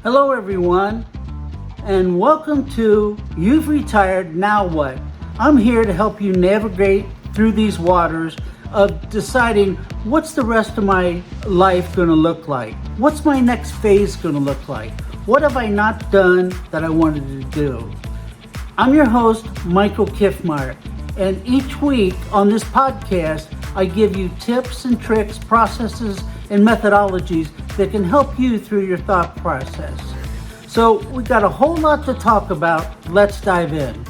Hello, everyone, and welcome to You've Retired, Now What? I'm here to help you navigate through these waters of deciding what's the rest of my life going to look like? What's my next phase going to look like? What have I not done that I wanted to do? I'm your host, Michael Kiffmeyer, and each week on this podcast, I give you tips and tricks, processes, and methodologies that can help you through your thought process. So, we got a whole lot to talk about. Let's dive in.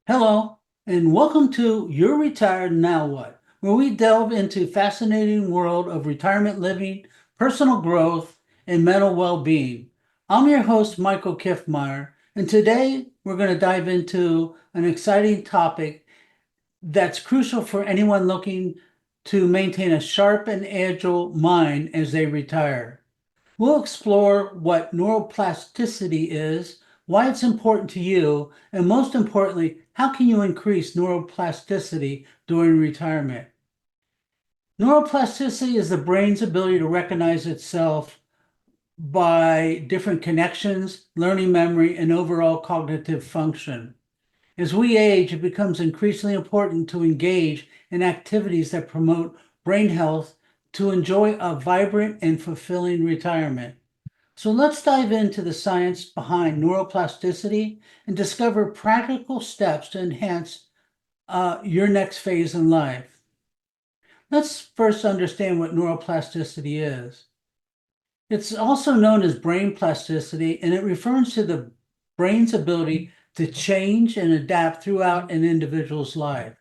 Hello, and welcome to You're Retired, Now What? Where we delve into fascinating world of retirement living, personal growth, and mental well-being. I'm your host, Michael Kiffmeyer, and today we're going to dive into an exciting topic that's crucial for anyone looking to maintain a sharp and agile mind as they retire. We'll explore what neuroplasticity is, why it's important to you, and most importantly, how can you increase neuroplasticity during retirement? Neuroplasticity is the brain's ability to recognize itself by different connections, learning memory, and overall cognitive function. As we age, it becomes increasingly important to engage in activities that promote brain health to enjoy a vibrant and fulfilling retirement. So let's dive into the science behind neuroplasticity and discover practical steps to enhance your next phase in life. Let's first understand what neuroplasticity is. It's also known as brain plasticity, and it refers to the brain's ability to change and adapt throughout an individual's life.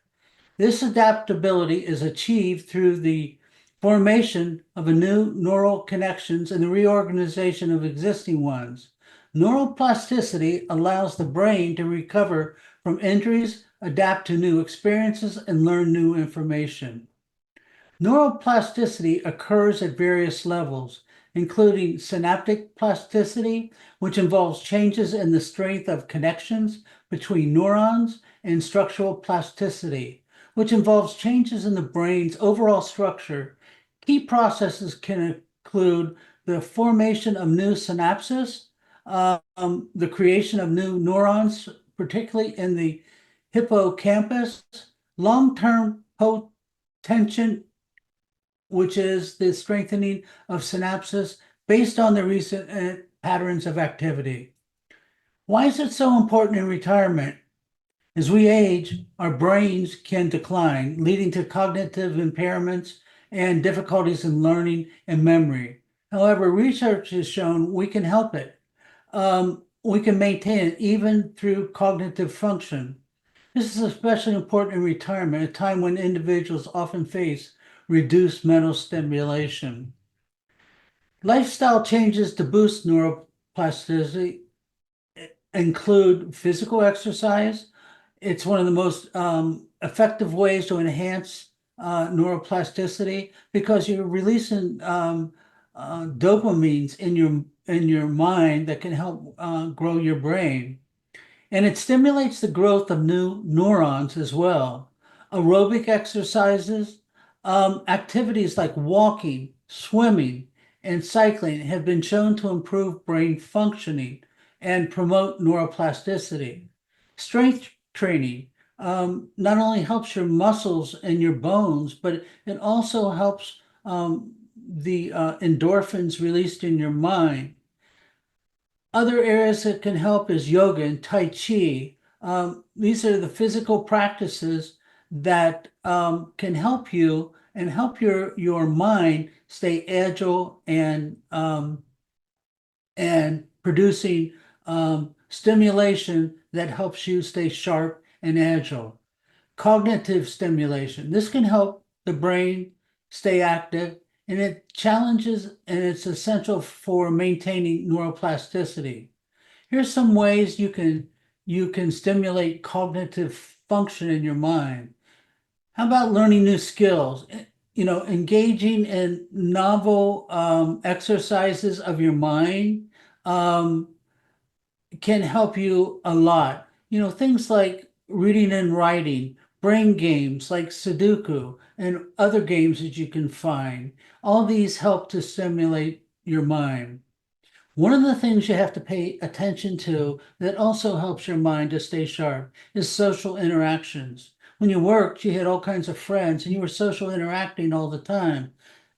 This adaptability is achieved through the formation of a new neural connections and the reorganization of existing ones. Neuroplasticity allows the brain to recover from injuries, adapt to new experiences, and learn new information. Neuroplasticity occurs at various levels, including synaptic plasticity, which involves changes in the strength of connections between neurons, and structural plasticity, which involves changes in the brain's overall structure. Key processes can include the formation of new synapses, the creation of new neurons, particularly in the hippocampus, long-term potential, which is the strengthening of synapses based on the recent patterns of activity. Why is it so important in retirement? As we age, our brains can decline, leading to cognitive impairments and difficulties in learning and memory. However, research has shown we can help it. We can maintain it even through cognitive function. This is especially important in retirement, a time when individuals often face reduced mental stimulation. Lifestyle changes to boost neuroplasticity include physical exercise. It's one of the most effective ways to enhance neuroplasticity because you're releasing dopamines in your mind that can help grow your brain. And it stimulates the growth of new neurons as well. Aerobic exercises, activities like walking, swimming, and cycling have been shown to improve brain functioning and promote neuroplasticity. Strength training not only helps your muscles and your bones, but it also helps the endorphins released in your mind. Other areas that can help is yoga and Tai Chi. These are the physical practices that can help you and help your mind stay agile and producing stimulation that helps you stay sharp and agile. Cognitive stimulation. This can help the brain stay active and it challenges and it's essential for maintaining neuroplasticity. Here's some ways you can stimulate cognitive function in your mind. How about learning new skills? Engaging in novel exercises of your mind um, can help you a lot. Things like reading and writing, brain games like Sudoku and other games that you can find. All these help to stimulate your mind. One of the things you have to pay attention to that also helps your mind to stay sharp is social interactions. When you worked, you had all kinds of friends and you were social interacting all the time.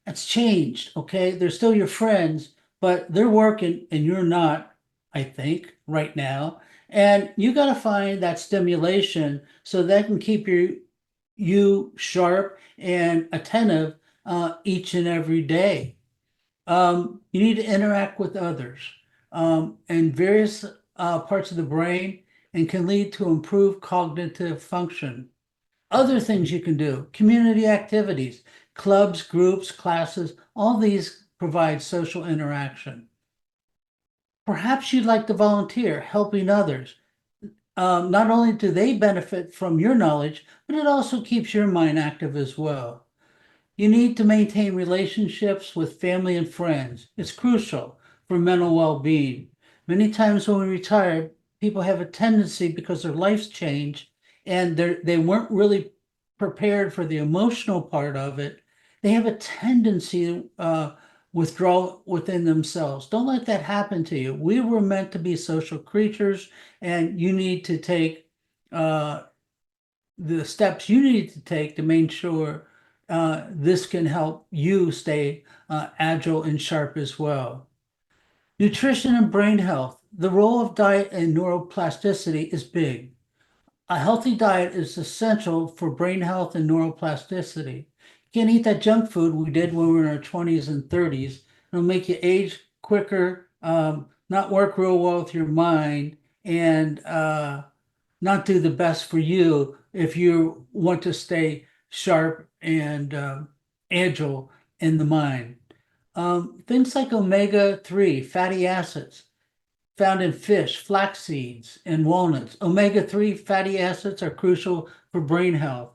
That's changed, okay? They're still your friends, but they're working and you're not, I think, right now. And you got to find that stimulation so that can keep you sharp and attentive each and every day. You need to interact with others and various parts of the brain and can lead to improved cognitive function. Other things you can do, community activities, clubs, groups, classes, all these provide social interaction. Perhaps you'd like to volunteer, helping others. Not only do they benefit from your knowledge, but it also keeps your mind active as well. You need to maintain relationships with family and friends. It's crucial for mental well-being. Many times when we retire, people have a tendency because their lives change and they weren't really prepared for the emotional part of it. They have a tendency to withdraw within themselves. Don't let that happen to you. We were meant to be social creatures, and you need to take uh, the steps you need to take to make sure this can help you stay agile and sharp as well. Nutrition and brain health. The role of diet and neuroplasticity is big. A healthy diet is essential for brain health and neuroplasticity. You can't eat that junk food we did when we were in our 20s and 30s. It'll make you age quicker, not work real well with your mind, and not do the best for you if you want to stay sharp and agile in the mind. Things like omega-3 fatty acids found in fish, flax seeds, and walnuts. Omega-3 fatty acids are crucial for brain health.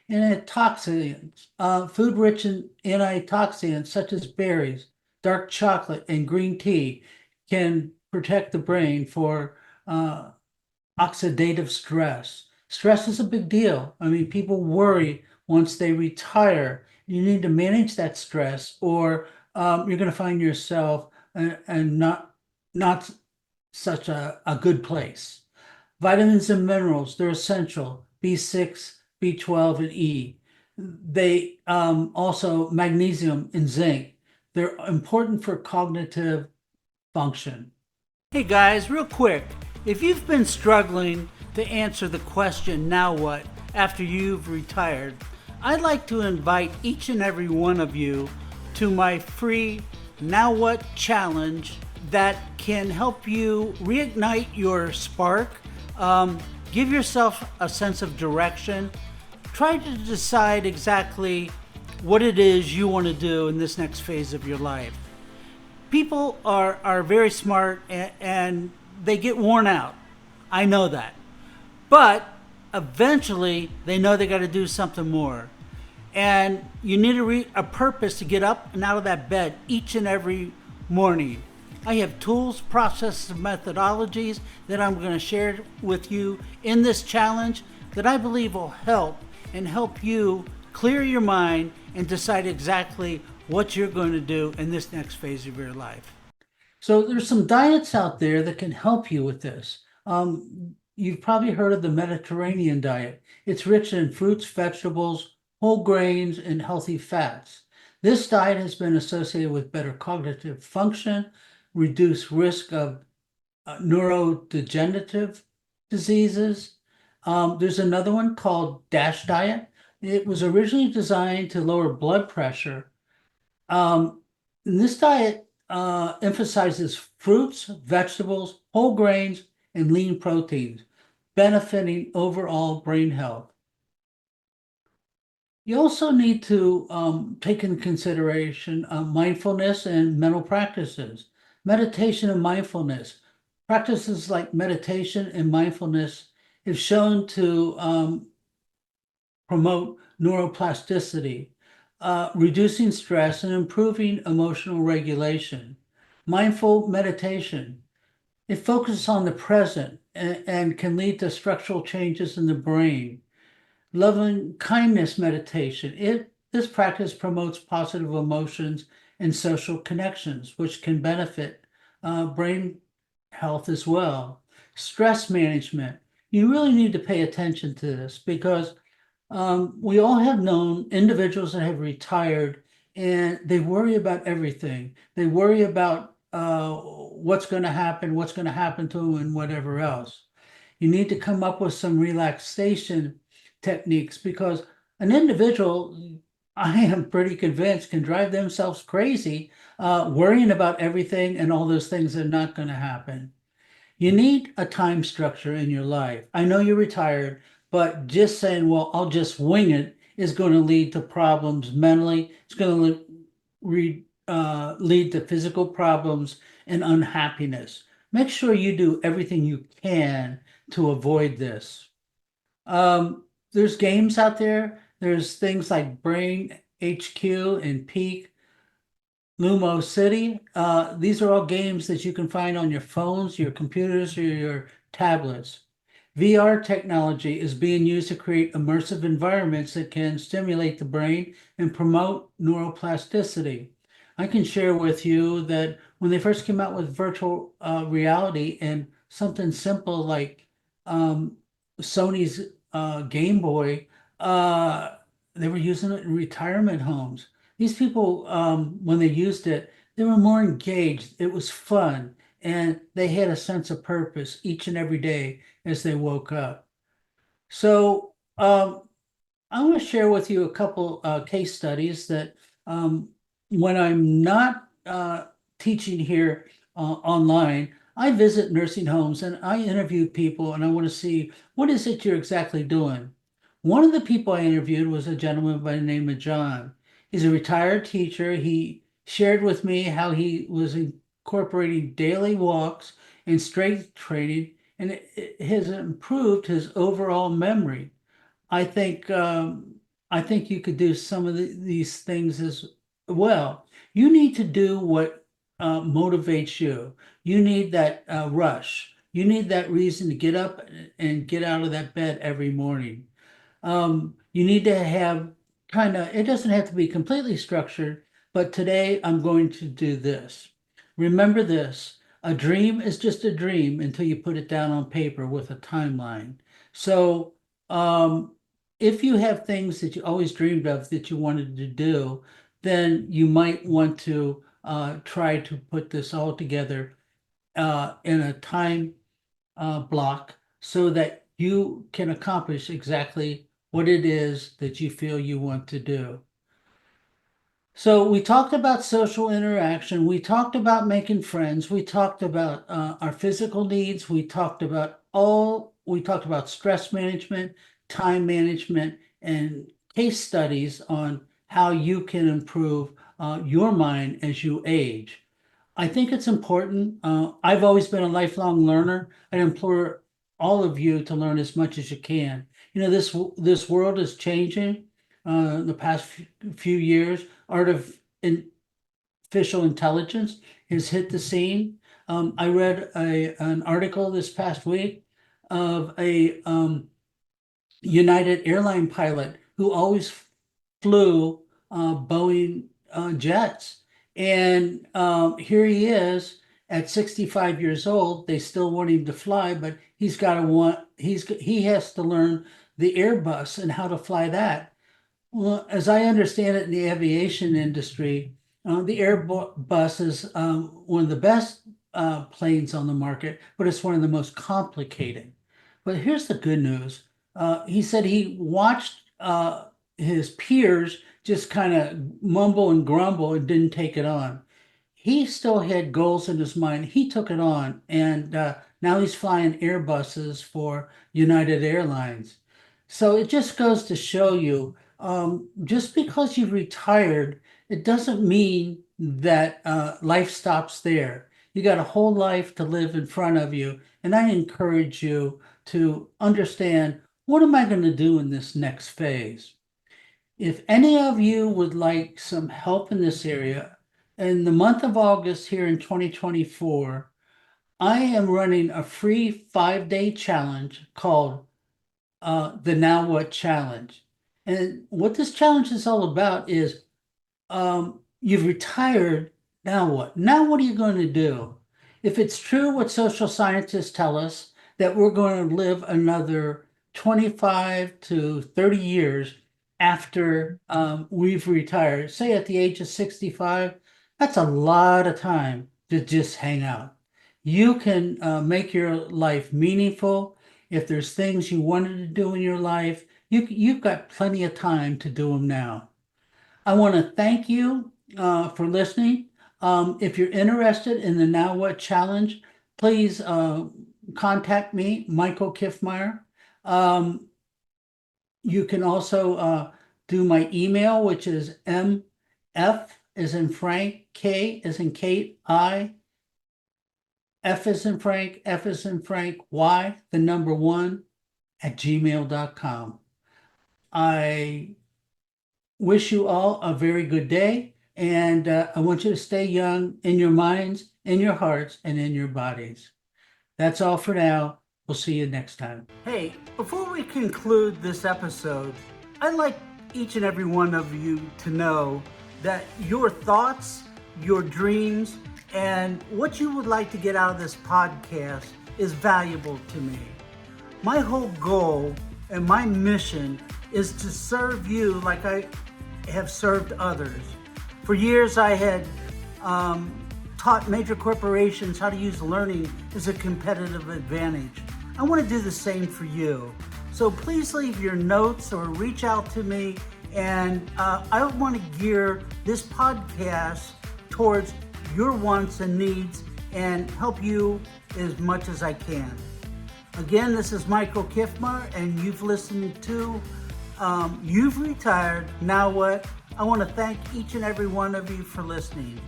And antioxidants, food rich in antioxidants such as berries, dark chocolate, and green tea can protect the brain for oxidative stress. Stress is a big deal. I mean, people worry once they retire. You need to manage that stress, or you're going to find yourself and not such a good place. Vitamins and minerals, they're essential. B6, B12, and E. They also magnesium and zinc. They're important for cognitive function. Hey guys, real quick, if you've been struggling to answer the question, now what, after you've retired, I'd like to invite each and every one of you to my free Now What challenge that can help you reignite your spark, give yourself a sense of direction, try to decide exactly what it is you want to do in this next phase of your life. People are very smart and they get worn out. I know that. But eventually they know they got to do something more. And you need a purpose to get up and out of that bed each and every morning. I have tools, processes, and methodologies that I'm going to share with you in this challenge that I believe will help you clear your mind and decide exactly what you're going to do in this next phase of your life. So there's some diets out there that can help you with this. You've probably heard of the Mediterranean diet. It's rich in fruits, vegetables, whole grains, and healthy fats. This diet has been associated with better cognitive function, reduced risk of neurodegenerative diseases. There's another one called DASH diet. It was originally designed to lower blood pressure. And this diet emphasizes fruits, vegetables, whole grains, and lean proteins, benefiting overall brain health. You also need to take into consideration mindfulness and mental practices. Meditation and mindfulness. Practices like meditation and mindfulness is shown to promote neuroplasticity, reducing stress and improving emotional regulation. Mindful meditation. It focuses on the present and can lead to structural changes in the brain. Loving kindness meditation. This practice promotes positive emotions and social connections, which can benefit brain health as well. Stress management. You really need to pay attention to this because we all have known individuals that have retired and they worry about everything. They worry about what's going to happen to them, and whatever else. You need to come up with some relaxation techniques because an individual, I am pretty convinced, can drive themselves crazy worrying about everything and all those things that are not going to happen. You need a time structure in your life. I know you're retired, but just saying, well, I'll just wing it is going to lead to problems mentally. It's going to lead to physical problems and unhappiness. Make sure you do everything you can to avoid this. There's games out there. There's things like Brain HQ and Peak, Lumo City. These are all games that you can find on your phones, your computers, or your tablets. VR technology is being used to create immersive environments that can stimulate the brain and promote neuroplasticity. I can share with you that when they first came out with virtual reality and something simple like um, Sony's Game Boy, uh, they were using it in retirement homes. These people, when they used it, they were more engaged. It was fun, and they had a sense of purpose each and every day as they woke up. So, I want to share with you a couple case studies that when I'm not teaching here online, I visit nursing homes and I interview people and I want to see what is it you're exactly doing. One of the people I interviewed was a gentleman by the name of John. He's a retired teacher. He shared with me how he was incorporating daily walks and strength training, and it has improved his overall memory. I think I think you could do some of these things as well. You need to do what motivates you. You need that rush. You need that reason to get up and get out of that bed every morning. You need to have kind of, it doesn't have to be completely structured, but today I'm going to do this. Remember this, a dream is just a dream until you put it down on paper with a timeline. So, if you have things that you always dreamed of that you wanted to do, then you might want to try to put this all together in a time block so that you can accomplish exactly what it is that you feel you want to do. So we talked about social interaction. We talked about making friends. We talked about our physical needs. We talked about stress management, time management, and case studies on how you can improve your mind as you age. I think it's important. I've always been a lifelong learner. I implore all of you to learn as much as you can. You know, this world is changing. In the past few years, artificial intelligence has hit the scene. I read an article this past week of a United airline pilot who always flew Boeing jets. And here he is at 65 years old. They still want him to fly, but he has to learn the Airbus and how to fly that. Well, as I understand it in the aviation industry, the Airbus is one of the best planes on the market, but it's one of the most complicated. But here's the good news. He said he watched his peers just kind of mumble and grumble and didn't take it on. He still had goals in his mind. He took it on, and now he's flying Airbuses for United Airlines. So it just goes to show you, just because you've retired, it doesn't mean that life stops there. You got a whole life to live in front of you, and I encourage you to understand, what am I going to do in this next phase? If any of you would like some help in this area, in the month of August here in 2024, I am running a free 5-day challenge called the Now What Challenge. And what this challenge is all about is you've retired, now what? Now what are you going to do? If it's true what social scientists tell us, that we're going to live another 25 to 30 years after we've retired, say at the age of 65, that's a lot of time to just hang out. You can make your life meaningful. If there's things you wanted to do in your life, you've got plenty of time to do them now. I want to thank you for listening. If you're interested in the Now What Challenge, please contact me, Michael Kiffmeyer. You can also do my email, which is mf as in Frank, K as in Kate, F as in Frank, F as in Frank, Y, the number 1 at gmail.com. I wish you all a very good day, and I want you to stay young in your minds, in your hearts, and in your bodies. That's all for now. We'll see you next time. Hey, before we conclude this episode, I'd like each and every one of you to know that your thoughts, your dreams, and what you would like to get out of this podcast is valuable to me. My whole goal and my mission is to serve you like I have served others. For years, I had taught major corporations how to use learning as a competitive advantage. I want to do the same for you. So please leave your notes or reach out to me, and I want to gear this podcast towards your wants and needs and help you as much as I can. Again, this is Michael Kiffmeyer, and you've listened to You've Retired, Now What? I want to thank each and every one of you for listening.